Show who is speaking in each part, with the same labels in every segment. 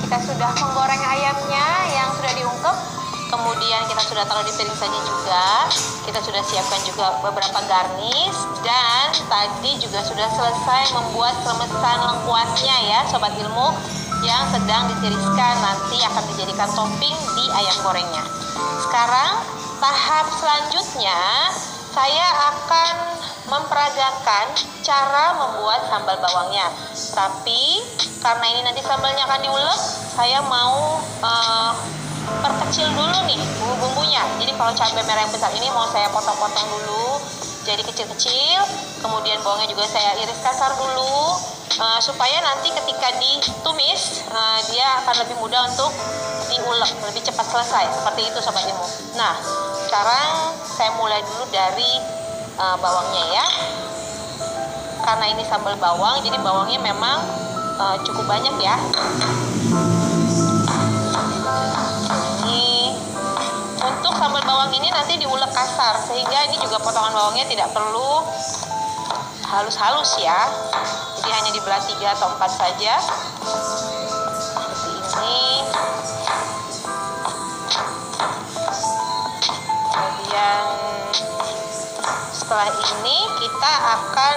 Speaker 1: kita sudah menggoreng ayamnya yang sudah diungkep, kemudian kita sudah taruh di piring saji juga. Kita sudah siapkan juga beberapa garnish, dan tadi juga sudah selesai membuat remesan lengkuasnya ya Sobat Ilmu, yang sedang ditiriskan nanti akan dijadikan topping di ayam gorengnya. Sekarang tahap selanjutnya saya akan memperagakan cara membuat sambal bawangnya. Tapi karena ini nanti sambalnya akan diulek, saya mau perkecil dulu nih bumbu-bumbunya. Jadi kalau cabai merah yang besar ini mau saya potong-potong dulu jadi kecil-kecil. Kemudian bawangnya juga saya iris kasar dulu, supaya nanti ketika ditumis dia akan lebih mudah untuk diulek, lebih cepat selesai. Seperti itu Sobat Ilmu. Nah, sekarang saya mulai dulu dari bawangnya ya. Karena ini sambal bawang, jadi bawangnya memang cukup banyak ya. Ini untuk sambal bawang ini nanti diulek kasar, sehingga ini juga potongan bawangnya tidak perlu halus-halus ya. Jadi hanya dibelah 3 atau 4 saja. Seperti ini. Kemudian setelah ini kita akan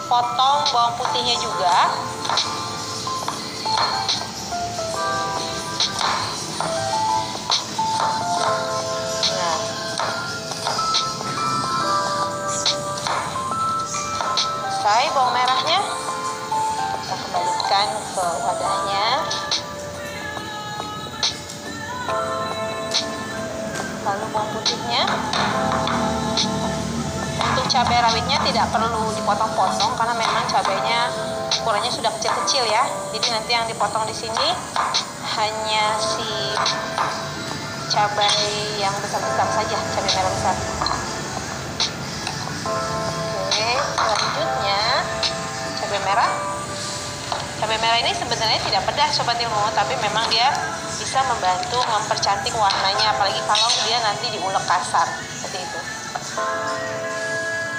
Speaker 1: potong bawang putihnya juga. Nah, selesai bawang merahnya, kita kembalikan ke wadahnya. Lalu bawang putihnya. Untuk cabai rawitnya tidak perlu dipotong-potong karena memang cabainya ukurannya sudah kecil-kecil ya. Jadi nanti yang dipotong di sini hanya si cabai yang besar-besar saja, cabai merah besar. Oke, selanjutnya cabai merah. Cabai merah ini sebenarnya tidak pedas Sobat Ilmu, tapi memang dia bisa membantu mempercantik warnanya, apalagi kalau dia nanti diulek kasar seperti itu.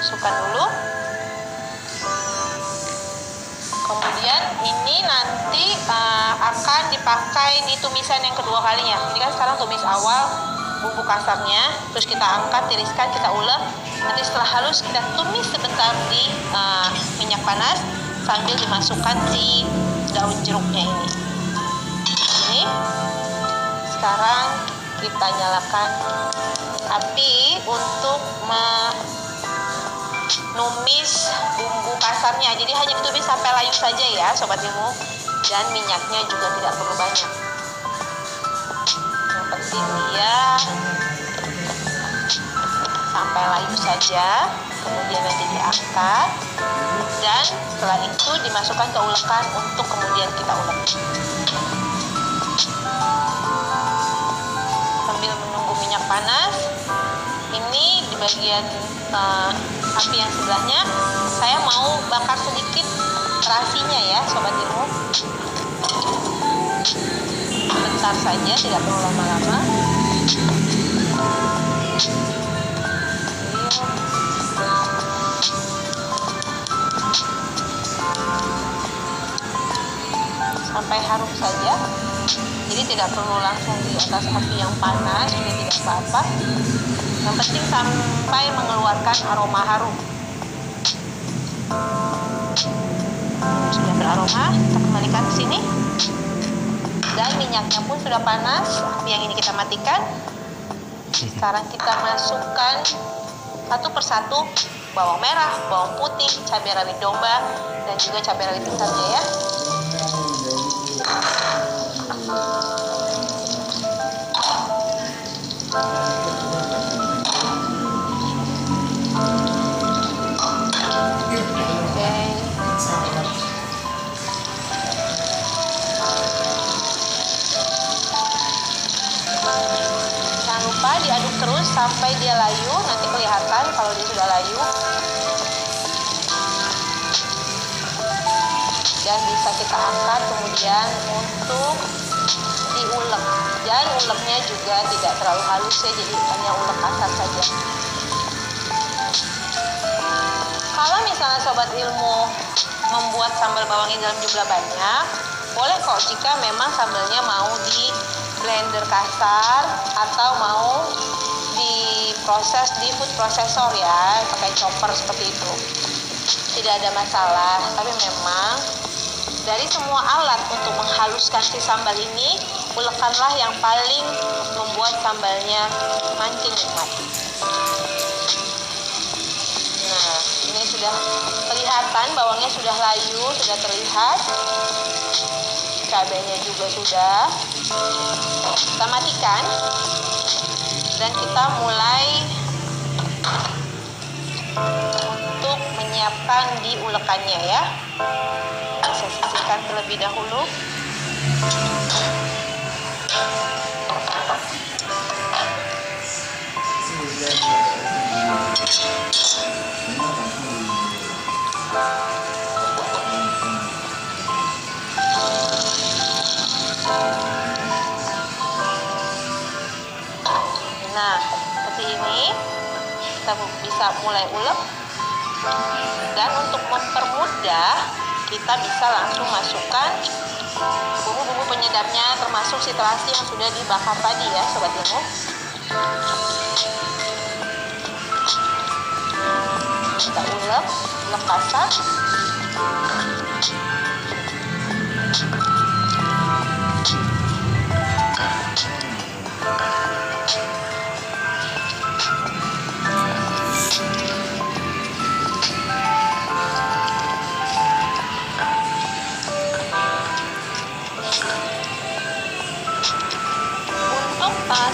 Speaker 1: Masukkan dulu. Kemudian ini nanti akan dipakai di tumisan yang kedua kalinya. Ini kan sekarang tumis awal bumbu kasarnya, terus kita angkat, tiriskan, kita ulek. Nanti setelah halus kita tumis sebentar di minyak panas sambil dimasukkan si daun jeruknya ini. Ini sekarang kita nyalakan api untuk menumis bumbu kasarnya. Jadi hanya ditumis sampai layu saja ya Sobat Ilmu, dan minyaknya juga tidak perlu banyak. Yang penting dia sampai layu saja, kemudian nanti diangkat, dan setelah itu dimasukkan ke ulekan untuk kemudian kita ulek. Sambil menunggu minyak panas, ini di bagian api yang sebelahnya saya mau bakar sedikit terasinya ya Sobat Ilmu. Bentar saja, tidak perlu lama-lama. Sampai harum saja. Jadi tidak perlu langsung di atas api yang panas, juga tidak apa-apa. Yang penting sampai mengeluarkan aroma harum. Sudah beraroma, kita kembalikan ke sini. Dan minyaknya pun sudah panas, api yang ini kita matikan. Sekarang kita masukkan satu persatu bawang merah, bawang putih, cabai rawit domba, dan juga cabai rawit besarnya ya. Jangan lupa diaduk terus sampai dia layu. Nanti kelihatan kalau dia sudah layu. Dan bisa kita angkat kemudian untuk diulek. Dan uleknya juga tidak terlalu halus ya, jadi hanya ulek kasar saja. Kalau misalnya Sobat Ilmu membuat sambal bawang ini dalam jumlah banyak, Boleh kok jika memang sambalnya mau di blender kasar atau mau diproses di food processor ya, pakai chopper seperti itu. Tidak ada masalah, tapi memang dari semua alat untuk menghaluskan si sambal ini, ulekanlah yang paling membuat sambalnya makin nikmat. Nah, ini sudah kelihatan bawangnya sudah layu, sudah terlihat. Cabenya juga sudah. Kita matikan dan kita mulai untuk menyiapkan di ulekannya ya. Saya sisihkan terlebih dahulu. Nah, seperti ini kita bisa mulai ulek. Dan untuk mempermudah, kita bisa langsung masukkan bumbu-bumbu penyedapnya, termasuk si terasi yang sudah dibakar tadi ya Sobat Ilmu. Kita ulek kasar.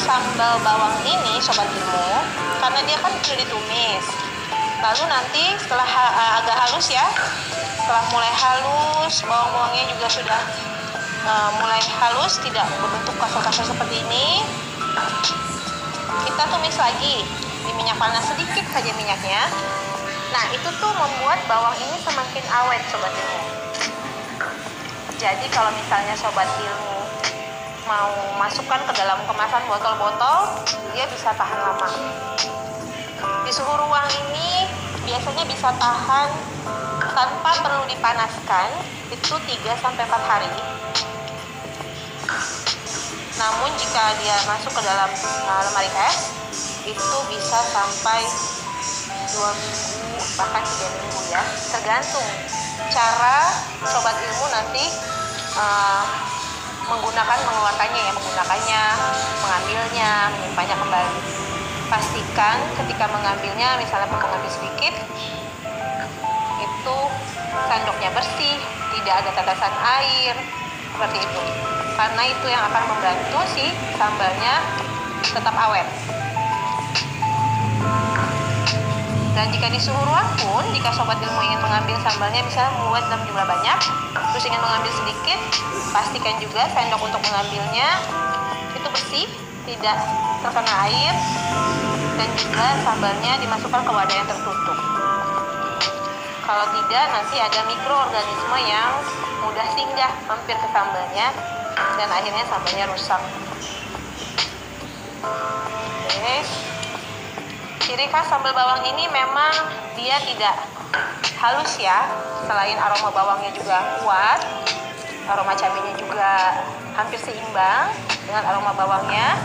Speaker 1: Sambal bawang ini Sobat Ilmu, karena dia kan sudah ditumis, lalu nanti setelah agak halus ya, setelah mulai halus, bawang-bawangnya juga sudah mulai halus, tidak berbentuk kasar-kasar seperti ini, kita tumis lagi di minyak panas, sedikit saja minyaknya. Nah, itu tuh membuat bawang ini semakin awet Sobat Ilmu. Jadi kalau misalnya Sobat Ilmu mau masukkan ke dalam kemasan botol-botol, dia bisa tahan lama. Di suhu ruang ini biasanya bisa tahan tanpa perlu dipanaskan itu 3-4 hari. Namun jika dia masuk ke dalam lemari es, itu bisa sampai 2 minggu bahkan 3 minggu ya, tergantung cara Sobat Ilmu nanti mengeluarkannya, mengambilnya, menyimpannya kembali. Pastikan ketika mengambilnya, misalnya perlu mengambil sedikit, itu sendoknya bersih, tidak ada tetesan air, seperti itu. Karena itu yang akan membantu si sambalnya tetap awet. Dan jika di suhu ruang pun, jika Sobat Ilmu ingin mengambil sambalnya misalnya membuat dalam jumlah banyak, terus ingin mengambil sedikit, pastikan juga sendok untuk mengambilnya itu bersih, tidak terkena air, dan juga sambalnya dimasukkan ke wadah yang tertutup. Kalau tidak, nanti ada mikroorganisme yang mudah singgah mampir ke sambalnya dan akhirnya sambalnya rusak. Oke. Ciri khas sambal bawang ini memang dia tidak halus ya. Selain aroma bawangnya juga kuat, aroma cabenya juga hampir seimbang dengan aroma bawangnya,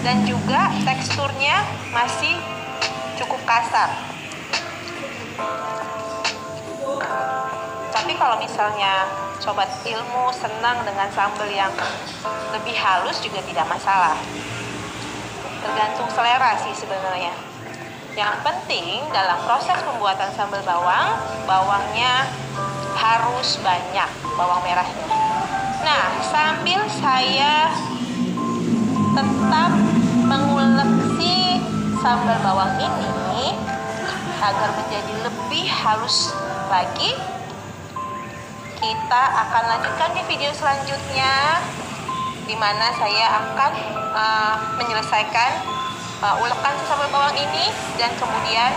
Speaker 1: dan juga teksturnya masih cukup kasar. Tapi kalau misalnya Sobat Ilmu senang dengan sambal yang lebih halus juga tidak masalah. Tergantung selera sih sebenarnya. Yang penting dalam proses pembuatan sambal bawang, bawangnya harus banyak, bawang merahnya. Nah, sambil saya tetap mengulek si sambal bawang ini agar menjadi lebih halus lagi, kita akan lanjutkan di video selanjutnya, di mana saya akan menyelesaikan ulekan sambal bawang ini, dan kemudian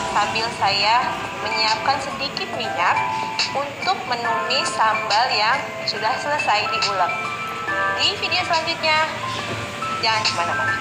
Speaker 1: sambil saya menyiapkan sedikit minyak untuk menumis sambal yang sudah selesai diulek. Di video selanjutnya, jangan kemana-mana.